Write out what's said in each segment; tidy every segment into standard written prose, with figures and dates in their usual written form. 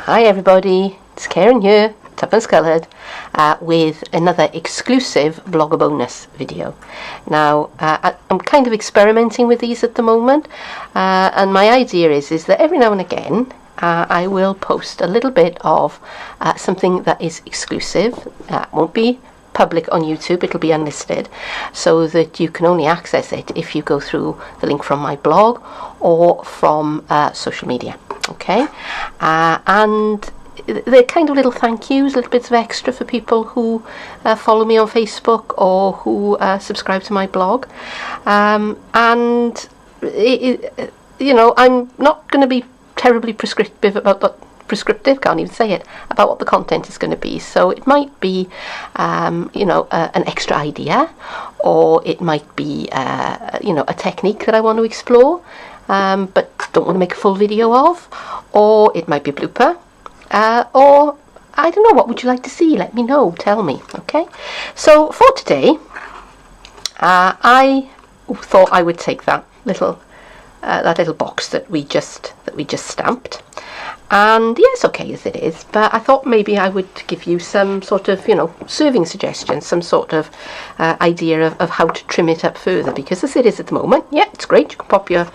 Hi everybody, it's Karen here, Tuppence Coloured, with another exclusive blogger bonus video. Now, I'm kind of experimenting with these at the moment, and my idea is that every now and again I will post a little bit of something that is exclusive. Won't be public on YouTube, it'll be unlisted, so that you can only access it if you go through the link from my blog or from social media. Okay, and they're kind of little thank yous, little bits of extra for people who follow me on Facebook or who subscribe to my blog. And you know, I'm not going to be terribly prescriptive about what can't even say it, about what the content is going to be. So it might be you know, an extra idea, or it might be you know, a technique that I want to explore but don't want to make a full video of, or it might be a blooper, or I don't know, what would you like to see? Let me know, tell me. Okay, so for today I thought I would take that little box that we just stamped, and yes, okay as it is, but I thought maybe I would give you some sort of, you know, serving suggestions, some sort of idea of how to trim it up further, because as it is at the moment, yeah, it's great. You can pop your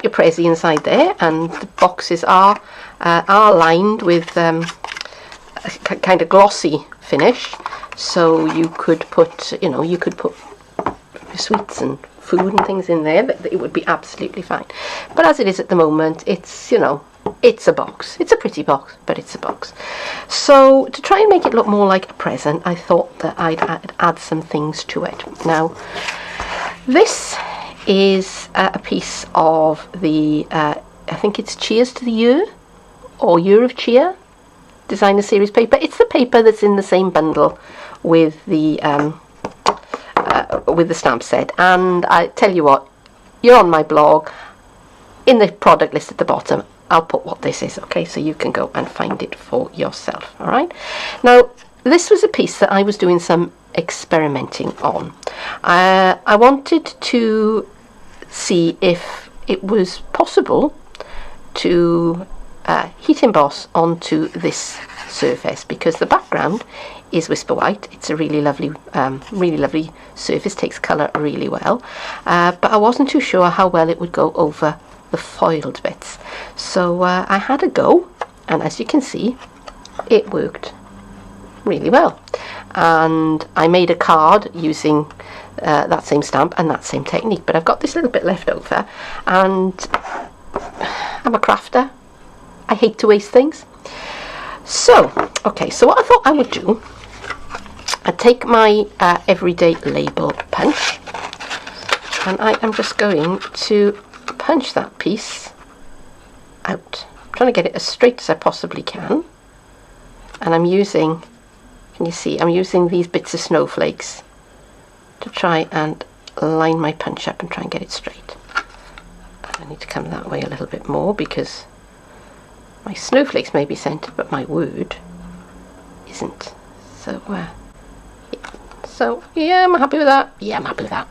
prezi inside there, and the boxes are lined with a kind of glossy finish, so you could put, you know, you could put sweets and food and things in there, but it would be absolutely fine. But as it is at the moment, it's, you know, it's a box. It's a pretty box, but it's a box. So to try and make it look more like a present, I thought that I'd add some things to it. Now, this is a piece of the I think it's Cheers to the Year, or Year of Cheer designer series paper. It's the paper that's in the same bundle with the stamp set, and I tell you what, you're on my blog, in the product list at the bottom I'll put what this is, okay, so you can go and find it for yourself. All right, now this was a piece that I was doing some experimenting on. I wanted to see if it was possible to heat emboss onto this surface, because the background is Whisper White. It's a really lovely surface, takes colour really well, but I wasn't too sure how well it would go over the foiled bits. So I had a go, and as you can see, it worked really well, and I made a card using that same stamp and that same technique. But I've got this little bit left over, and I'm a crafter, I hate to waste things. So okay, so what I thought I would do, I'd take my everyday label punch, and I am just going to punch that piece out. I'm trying to get it as straight as I possibly can, and I'm using, can you see, I'm using these bits of snowflakes to try and line my punch up and try and get it straight. I need to come that way a little bit more, because my snowflakes may be centered but my word isn't. So yeah, I'm happy with that. Yeah, I'm happy with that.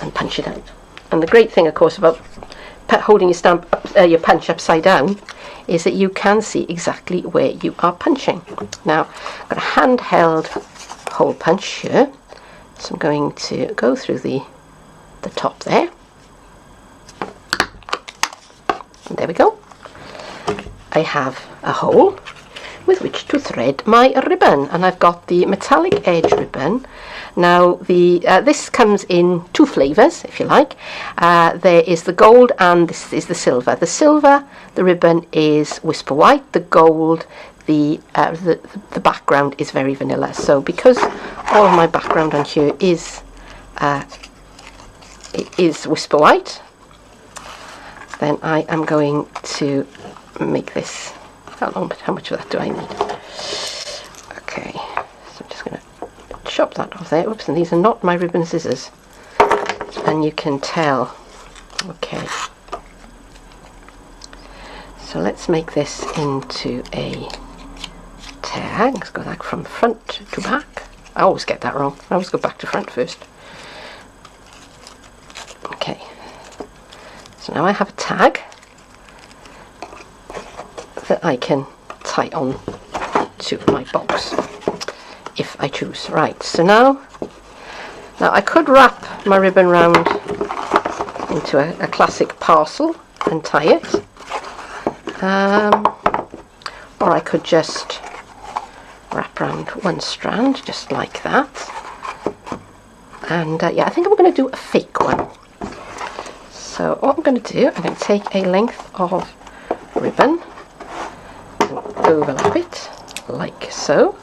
And punch it out. And the great thing, of course, about holding your stamp your punch upside down is that you can see exactly where you are punching. Now, I've got a handheld hole punch here, so I'm going to go through the top there. And there we go. I have a hole with which to thread my ribbon, and I've got the metallic edge ribbon. Now this comes in two flavours, if you like. There is the gold and this is the silver. The silver, the ribbon is Whisper White. The gold, the background is very vanilla. So because all of my background on here is Whisper White, then I am going to make this. How much of that do I need? Okay, so I'm just going to chop that off there. Oops, and these are not my ribbon scissors, and you can tell. Okay, so let's make this into a tag. Let's go like from front to back. I always get that wrong. I always go back to front first. Okay, so now I have a tag that I can tie on to my box if I choose. Right, so now I could wrap my ribbon round into a classic parcel and tie it, or I could just wrap around one strand just like that. And yeah, I think I'm going to do a fake one. So what I'm going to do, I'm going to take a length of ribbon and overlap it like so.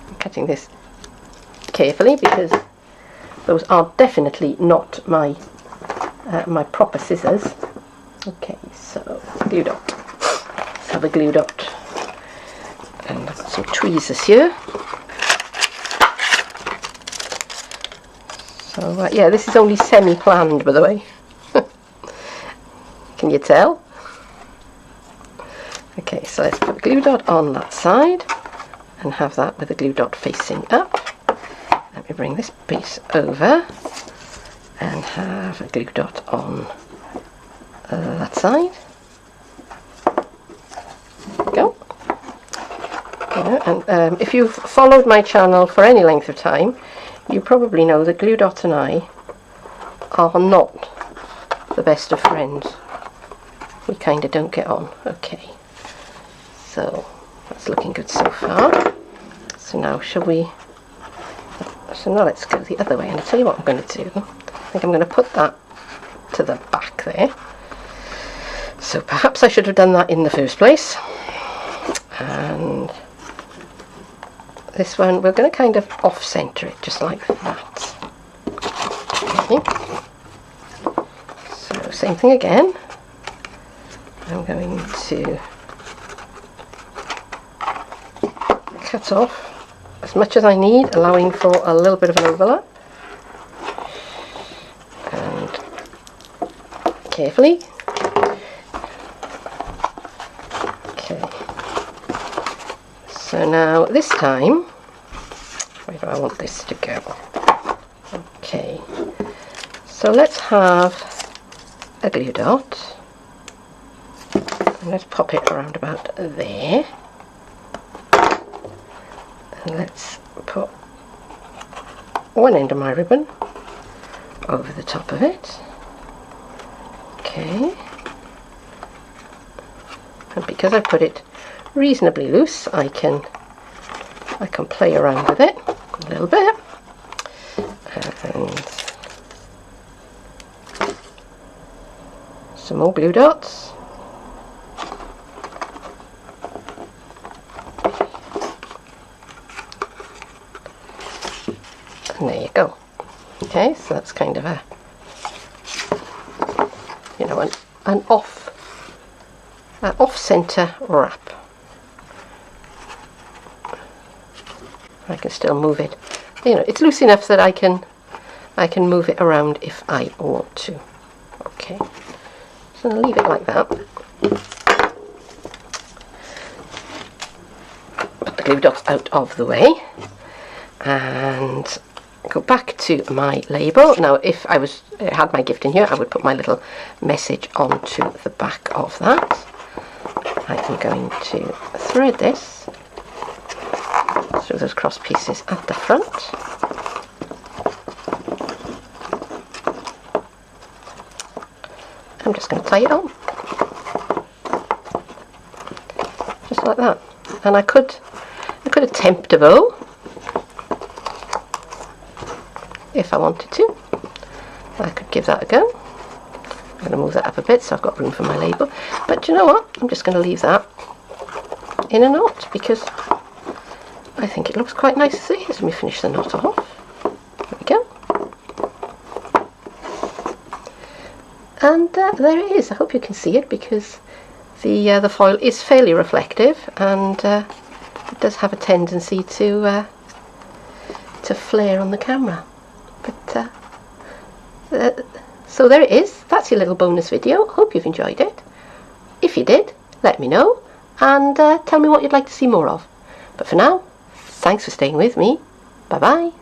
I'm cutting this carefully because those are definitely not my my proper scissors. Okay, so glue dot. Let's have a glue dot, and I've got some tweezers here. So yeah, this is only semi-planned, by the way. Can you tell? Okay, so let's put a glue dot on that side and have that with the glue dot facing up. Let me bring this piece over and have a glue dot on that side. There we go. And if you've followed my channel for any length of time, you probably know that Glue Dot and I are not the best of friends. We kind of don't get on. Okay, so that's looking good so far. So now so now let's go the other way, and I'll tell you what I'm going to do. I think I'm going to put that to the back there. So perhaps I should have done that in the first place. And this one, we're going to kind of off-centre it, just like that. Okay. So same thing again. I'm going to cut off as much as I need, allowing for a little bit of an overlap. And carefully. Okay. So now this time, where do I want this to go? Okay, so let's have a glue dot, and let's pop it around about there, and let's put one end of my ribbon over the top of it. Okay, and because I put it reasonably loose, I can play around with it a little bit, and some more glue dots, and there you go. Okay, so that's kind of a, you know, an off-center wrap. I can still move it. You know, it's loose enough that I can move it around if I want to. Okay, so I'll leave it like that. Put the glue dots out of the way and go back to my label. Now, if I had my gift in here, I would put my little message onto the back of that. I am going to thread this through those cross pieces at the front. I'm just going to tie it on, just like that. And I could attempt a bow if I wanted to. I could give that a go. I'm going to move that up a bit so I've got room for my label. But you know what? I'm just going to leave that in a knot because I think it looks quite nice as it is. Let me finish the knot off. There we go. And there it is. I hope you can see it because the foil is fairly reflective, and it does have a tendency to flare on the camera. But so there it is. That's your little bonus video. Hope you've enjoyed it. If you did, let me know and tell me what you'd like to see more of. But for now, thanks for staying with me. Bye bye.